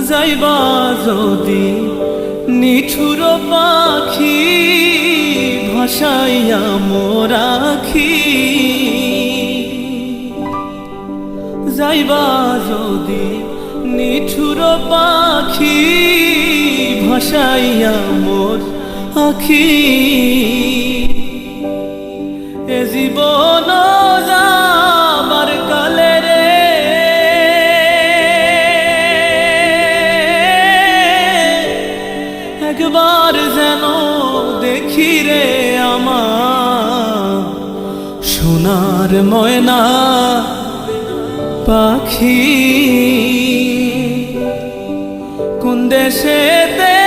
যাইবা যদি নিঠুর পাখি ভাসাইয়া মোর আখি, যাইবা যদি নিঠুর পাখি ভাসাইয়া মোর আখি, এ জীবন যাবার কালে রে একবার যেন দেখি রে আমার সোনার ময়না পাখি, কোন দেশেতে